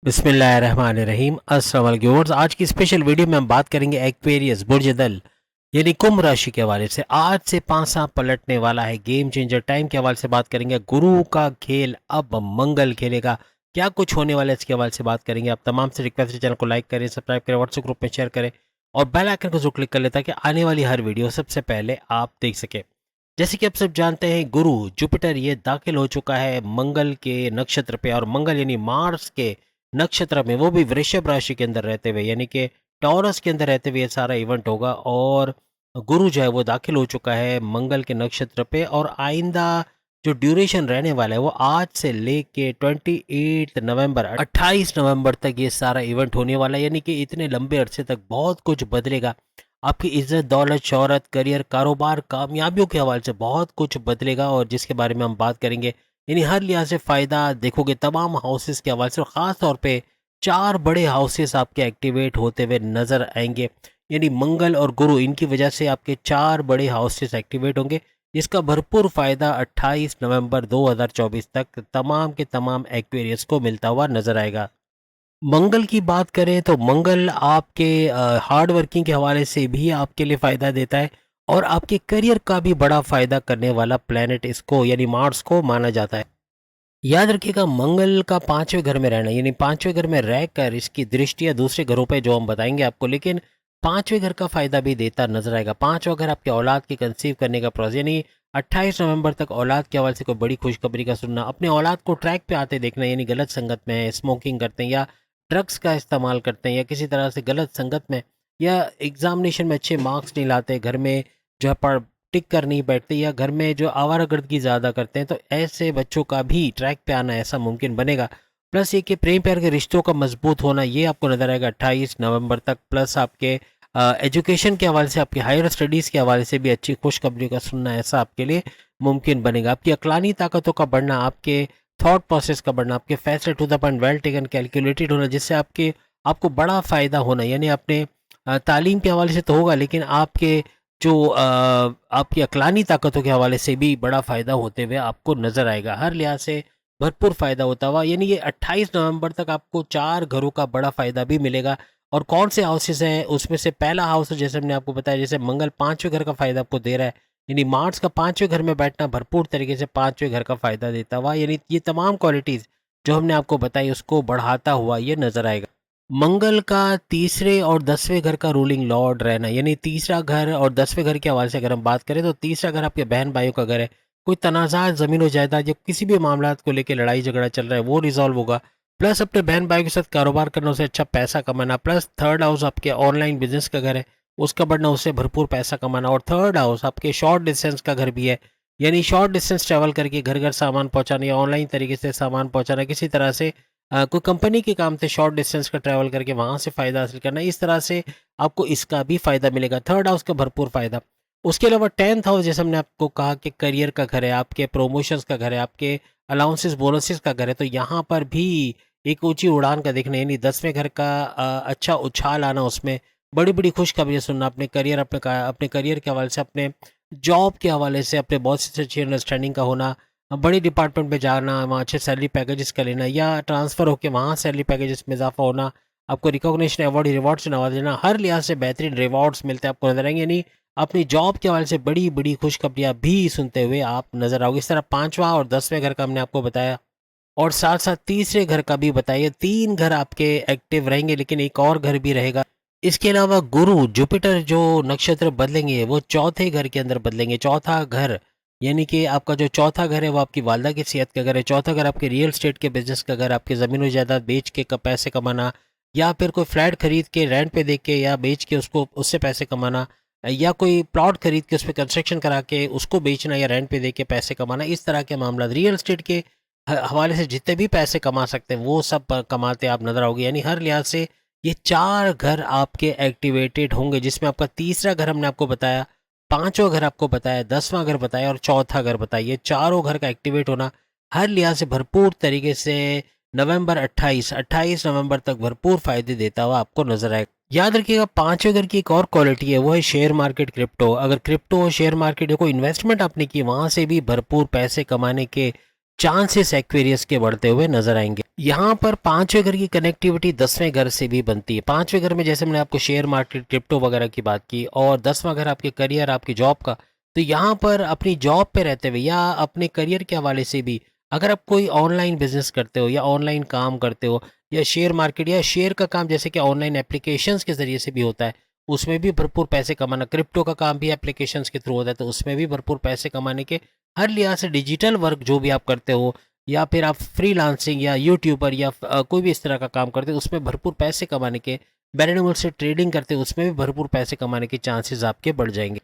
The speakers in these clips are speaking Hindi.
बिस्मिल्लाहिर्रहमानिर्रहीम। अस्सलाम वालेकुम व्यूअर्स। आज की स्पेशल वीडियो में हम बात करेंगे एक्वेरियस बुर्ज दल यानी कुंभ राशि के हवाले से। आज से पासा पलटने वाला है, गेम चेंजर टाइम के हवाले से बात करेंगे। गुरु का खेल अब मंगल खेलेगा, क्या कुछ होने वाला है इसके हवाले से बात करेंगे। आप तमाम से रिक्वेस्ट है चैनल को लाइक करें, सब्सक्राइब करें, व्हाट्सएप ग्रुप में शेयर करें और बेल आइकन को जरूर क्लिक कर लें ताकि आने वाली हर वीडियो सबसे पहले आप देख सकें। जैसे कि आप सब जानते हैं, गुरु जुपिटर ये दाखिल हो चुका है मंगल के नक्षत्र पे, और मंगल यानी मार्स के नक्षत्र में, वो भी वृषभ राशि के अंदर रहते हुए, यानी कि टॉरस के अंदर रहते हुए ये सारा इवेंट होगा। और गुरु जो है वो दाखिल हो चुका है मंगल के नक्षत्र पे, और आइंदा जो ड्यूरेशन रहने वाला है वो आज से लेके 28 नवंबर 28 नवंबर तक ये सारा इवेंट होने वाला है। यानी कि इतने लंबे अरसे तक बहुत कुछ बदलेगा। आपकी इज्जत, दौलत, शोहरत, करियर, कारोबार, कामयाबियों के हवाले से बहुत कुछ बदलेगा, और जिसके बारे में हम बात करेंगे। यानी हर लिहाज से फ़ायदा देखोगे तमाम हाउसेस के हवाले से, और ख़ास तौर पे 4 बड़े हाउसेस आपके एक्टिवेट होते हुए नज़र आएंगे। यानी मंगल और गुरु, इनकी वजह से आपके 4 बड़े हाउसेस एक्टिवेट होंगे, जिसका भरपूर फ़ायदा 28 नवंबर 2024 तक तमाम के तमाम एक्वेरियस को मिलता हुआ नज़र आएगा। मंगल की बात करें तो मंगल आपके हार्ड वर्किंग के हवाले से भी आपके लिए फ़ायदा देता है, और आपके करियर का भी बड़ा फ़ायदा करने वाला प्लेनेट इसको यानी मार्स को माना जाता है। याद रखिएगा, मंगल का 5वें घर में रहना, यानी 5वें घर में रहकर इसकी दृष्टियाँ दूसरे घरों पे जो हम बताएंगे आपको, लेकिन 5वें घर का फ़ायदा भी देता नजर आएगा। 5वां घर आपके औलाद की कंसीव करने का प्रोसेस, यानी 28 नवंबर तक औलाद के हवाले से कोई बड़ी खुशखबरी का सुनना, अपने औलाद को ट्रैक पे आते देखना, यानी गलत संगत में है, स्मोकिंग करते हैं या ड्रग्स का इस्तेमाल करते हैं या किसी तरह से गलत संगत में, या एग्जामिनेशन में अच्छे मार्क्स नहीं लाते, घर में जो है पढ़ टिक कर नहीं बैठते, या घर में जो आवारागर्दगी ज़्यादा करते हैं, तो ऐसे बच्चों का भी ट्रैक पे आना ऐसा मुमकिन बनेगा। प्लस ये कि प्रेम प्यार के रिश्तों का मजबूत होना ये आपको नजर आएगा 28 नवंबर तक। प्लस आपके एजुकेशन के हवाले से, आपके हायर स्टडीज़ के हवाले से भी अच्छी खुशखबरी का सुनना ऐसा आपके लिए मुमकिन बनेगा। आपकी अकलानी ताकतों का बढ़ना, आपके थॉट प्रोसेस का बढ़ना, आपके फैसले to the point, well taken, calculated होना, जिससे आपको बड़ा फ़ायदा होना। यानी अपने तालीम के हवाले से तो होगा, लेकिन आपके जो आपकी अकलानी ताकतों के हवाले से भी बड़ा फ़ायदा होते हुए आपको नज़र आएगा। हर लिहाज से भरपूर फ़ायदा होता हुआ, यानी ये 28 नवंबर तक आपको 4 घरों का बड़ा फ़ायदा भी मिलेगा। और कौन से हाउसेस हैं उसमें से पहला हाउस है, जैसे हमने आपको बताया, जैसे मंगल 5वें घर का फ़ायदा आपको दे रहा है, यानी मार्स का 5वें घर में बैठना भरपूर तरीके से 5वें घर का फ़ायदा देता हुआ, यानी ये तमाम क्वालिटीज़ जो हमने आपको बताई उसको बढ़ाता हुआ ये नज़र आएगा। मंगल का तीसरे और 10वें घर का रूलिंग लॉर्ड रहना, यानी तीसरा घर और 10वें घर के हवाले से अगर हम बात करें तो तीसरा घर आपके बहन भाइयों का घर है। कोई तनाज़ात ज़मीन व जायदाद या किसी भी मामलात को लेकर लड़ाई झगड़ा चल रहा है वो रिजॉल्व होगा। प्लस अपने बहन भाइयों के साथ कारोबार करना, उससे अच्छा पैसा कमाना। प्लस थर्ड हाउस आपके ऑनलाइन बिजनेस का घर है, उसका बढ़ना, उससे भरपूर पैसा कमाना। और थर्ड हाउस आपके शॉर्ट डिस्टेंस का घर भी है, यानी शॉर्ट डिस्टेंस ट्रैवल करके घर घर सामान पहुंचाना या ऑनलाइन तरीके से सामान पहुंचाना, किसी तरह से कोई कंपनी के काम से शॉर्ट डिस्टेंस का ट्रैवल करके वहाँ से फ़ायदा हासिल करना, इस तरह से आपको इसका भी फ़ायदा मिलेगा। थर्ड हाउस का भरपूर फ़ायदा। उसके अलावा 10th हाउस, जैसे हमने आपको कहा कि करियर का घर है, आपके प्रमोशंस का घर है, आपके अलाउंसेस बोनसेस का घर है, तो यहाँ पर भी एक ऊंची उड़ान का देखना, यानी 10वें घर का अच्छा उछाल आना, उसमें बड़ी बड़ी खुशखबरी सुनना, अपने करियर अपने करियर के हवाले से, अपने जॉब के हवाले से, अपने बॉस से अच्छी अंडरस्टैंडिंग का होना, बड़ी डिपार्टमेंट में जाना, वहाँ अच्छे सैलरी पैकेजेस का लेना, या ट्रांसफ़र होकर वहाँ सैलरी पैकेजेस में इजाफा होना, आपको रिकॉग्निशन, अवार्ड, रिवॉर्ड से नवाजा देना, हर लिहाज से बेहतरीन रिवॉर्ड्स मिलते हैं आपको नजर आएंगे। यानी अपनी जॉब के हवाले से बड़ी बड़ी खुशखबरियाँ भी सुनते हुए आप नजर आओगे। इस तरह 5वां और 10वें घर का हमने आपको बताया, और साथ साथ तीसरे घर का भी बताइए। 3 घर आपके एक्टिव रहेंगे, लेकिन एक और घर भी रहेगा। इसके अलावा गुरु जुपिटर जो नक्षत्र बदलेंगे वो चौथे घर के अंदर बदलेंगे। चौथा घर यानी कि आपका जो चौथा घर है वो आपकी वालदा की सेहत का घर है। चौथा घर आपके रियल स्टेट के बिजनेस का घर, आपके ज़मीन जायदाद बेच के पैसे कमाना, या फिर कोई फ्लैट खरीद के रेंट पे दे के या बेच के उसको उससे पैसे कमाना, या कोई प्लॉट खरीद के उस पर कंस्ट्रक्शन करा के उसको बेचना या रेंट पे दे के पैसे कमाना, इस तरह के मामला रियल स्टेट के हवाले से जितने भी पैसे कमा सकते हैं वो सब कमाते आप नजर आओगे। यानी हर लिहाज से ये 4 घर आपके एक्टिवेटेड होंगे, जिसमें आपका तीसरा घर हमने आपको बताया, 5वां घर आपको बताया, 10वां घर बताया और चौथा घर बताया। ये चारों घर का एक्टिवेट होना हर लिहाज से भरपूर तरीके से नवंबर 28 नवंबर तक भरपूर फायदे देता हुआ आपको नजर आएगा। याद रखिएगा, 5वें घर की एक और क्वालिटी है, वो है शेयर मार्केट, क्रिप्टो। अगर क्रिप्टो और शेयर मार्केट या कोई इन्वेस्टमेंट आपने की, वहाँ से भी भरपूर पैसे कमाने के चांसेस एक्वेरियस के बढ़ते हुए नजर आएंगे। यहाँ पर पांचवें घर की कनेक्टिविटी 10वें घर से भी बनती है। पांचवें घर में जैसे मैंने आपको शेयर मार्केट, क्रिप्टो वगैरह की बात की, और 10वां घर आपके करियर, आपकी जॉब का। तो यहाँ पर अपनी जॉब पे रहते हुए या अपने करियर के हवाले से भी, अगर आप कोई ऑनलाइन बिजनेस करते हो या ऑनलाइन काम करते हो या शेयर मार्केट या शेयर का काम जैसे कि ऑनलाइन एप्लीकेशंस के जरिए से भी होता है, उसमें भी भरपूर पैसे कमाना। क्रिप्टो का काम भी एप्लीकेशंस के थ्रू होता है, तो उसमें भी भरपूर पैसे कमाने के हर लिहाज से डिजिटल वर्क जो भी आप करते हो, या फिर आप फ्रीलांसिंग या यूट्यूबर या कोई भी इस तरह का काम करते हो, उसमें भरपूर पैसे कमाने के, वेरिएबल से ट्रेडिंग करते हो, उसमें भी भरपूर पैसे कमाने के चांसेस आपके बढ़ जाएंगे।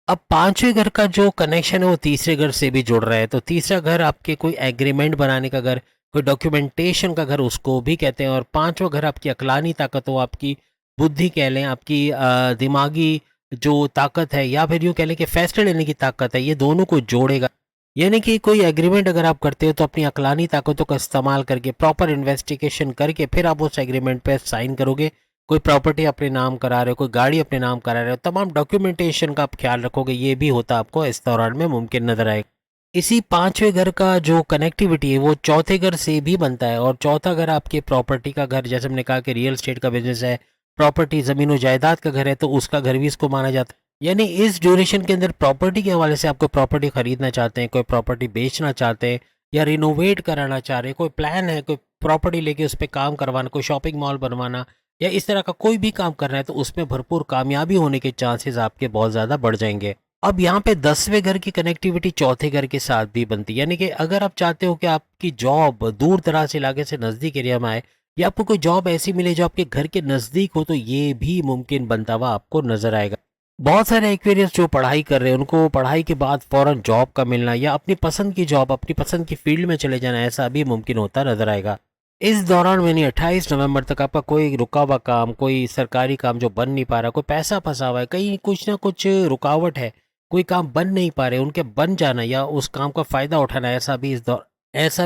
अब पांचवें घर का जो कनेक्शन है वो तीसरे घर से भी जुड़ रहा है। तो तीसरा घर आपके कोई एग्रीमेंट बनाने का घर, कोई डॉक्यूमेंटेशन का घर उसको भी कहते हैं। और पांचवा घर आपकी अकलानी ताकत हो, आपकी बुद्धि कह लें, आपकी दिमागी जो ताकत है, या फिर यूँ कह लें कि फैसले लेने की ताकत है, ये दोनों को जोड़ेगा। यानी कि कोई एग्रीमेंट अगर आप करते हो तो अपनी अकलानी ताकतों का इस्तेमाल करके, प्रॉपर इन्वेस्टिगेशन करके फिर आप उस एग्रीमेंट पे साइन करोगे। कोई प्रॉपर्टी अपने नाम करा रहे हो, कोई गाड़ी अपने नाम करा रहे हो, तमाम डॉक्यूमेंटेशन का आप ख्याल रखोगे, ये भी होता आपको इस दौरान में मुमकिन नजर आएगा। इसी पांचवें घर का जो कनेक्टिविटी है वो चौथे घर से भी बनता है। और चौथा घर आपके प्रॉपर्टी का घर, जैसे हमने कहा कि रियल स्टेट का बिजनेस है, प्रॉपर्टी ज़मीन और जायदाद का घर है, तो उसका घर भी इसको माना जाता है। यानी इस ड्यूरेशन के अंदर प्रॉपर्टी के हवाले से, आपको प्रॉपर्टी खरीदना चाहते हैं, कोई प्रॉपर्टी बेचना चाहते हैं या रिनोवेट कराना चाह रहे हैं, कोई प्लान है, कोई प्रॉपर्टी लेके उस पर काम करवाना, कोई शॉपिंग मॉल बनवाना या इस तरह का कोई भी काम कर रहा है, तो उसमें भरपूर कामयाबी होने के चांसेस आपके बहुत ज़्यादा बढ़ जाएंगे। अब यहाँ पे 10वें घर की कनेक्टिविटी चौथे घर के साथ भी बनती है। यानी कि अगर आप चाहते हो कि आपकी जॉब दूर दराज इलाके से नज़दीक एरिया में आए, या आपको कोई जॉब ऐसी मिले जो आपके घर के नज़दीक हो, तो ये भी मुमकिन बनता हुआ आपको नजर आएगा। बहुत सारे एक्वेरियस जो पढ़ाई कर रहे हैं, उनको पढ़ाई के बाद फौरन जॉब का मिलना या अपनी पसंद की जॉब, अपनी पसंद की फील्ड में चले जाना, ऐसा भी मुमकिन होता नजर आएगा। इस दौरान यानी 28 नवंबर तक आपका कोई रुका हुआ काम, कोई सरकारी काम जो बन नहीं पा रहा, कोई पैसा फंसा हुआ है, कहीं कुछ ना कुछ रुकावट है, कोई काम बन नहीं पा रहे, उनके बन जाना या उस काम का फायदा उठाना, ऐसा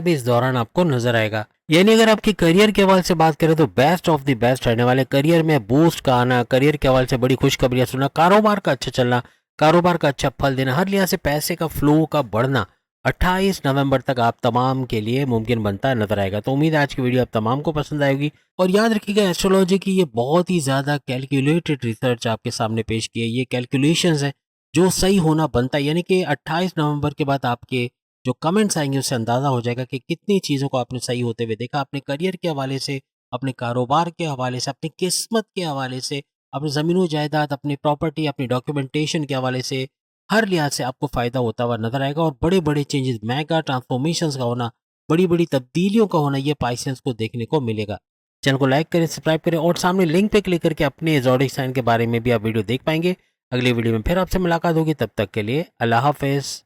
भी इस दौरान आपको नजर आएगा। यानी अगर आपकी करियर के हवाले से बात करें तो बेस्ट ऑफ द बेस्ट रहने वाले, करियर में बूस्ट का आना, करियर के हवाले से बड़ी खुशखबरियां सुनना, कारोबार का अच्छा चलना, कारोबार का अच्छा फल देना, हर लिहाज से पैसे का फ्लो का बढ़ना 28 नवंबर तक आप तमाम के लिए मुमकिन बनता नजर आएगा। तो उम्मीद है आज की वीडियो आप तमाम को पसंद आएगी। और याद रखिएगा, एस्ट्रोलॉजी की ये बहुत ही ज़्यादा कैलकुलेटेड रिसर्च आपके सामने पेश की है। ये कैलकुलेशंस है जो सही होना बनता है। यानी कि 28 नवंबर के बाद आपके जो कमेंट्स आएंगे उससे अंदाज़ा हो जाएगा कि कितनी चीज़ों को आपने सही होते हुए देखा, अपने करियर के हवाले से, अपने कारोबार के हवाले से, अपनी किस्मत के हवाले से, अपनी ज़मीनों जायदाद, अपनी प्रॉपर्टी, अपनी डॉक्यूमेंटेशन के हवाले से, हर लिहाज से आपको फ़ायदा होता हुआ नजर आएगा। और बड़े बड़े चेंजेस, मेगा ट्रांसफॉर्मेशंस का होना, बड़ी बड़ी तब्दीलियों का होना, ये पाइसेंस को देखने को मिलेगा। चैनल को लाइक करें, सब्सक्राइब करें और सामने लिंक पे क्लिक करके अपने ज़ोडिक साइन के बारे में भी आप वीडियो देख पाएंगे। अगली वीडियो में फिर आपसे मुलाकात होगी, तब तक के लिए अल्लाह हाफिज़।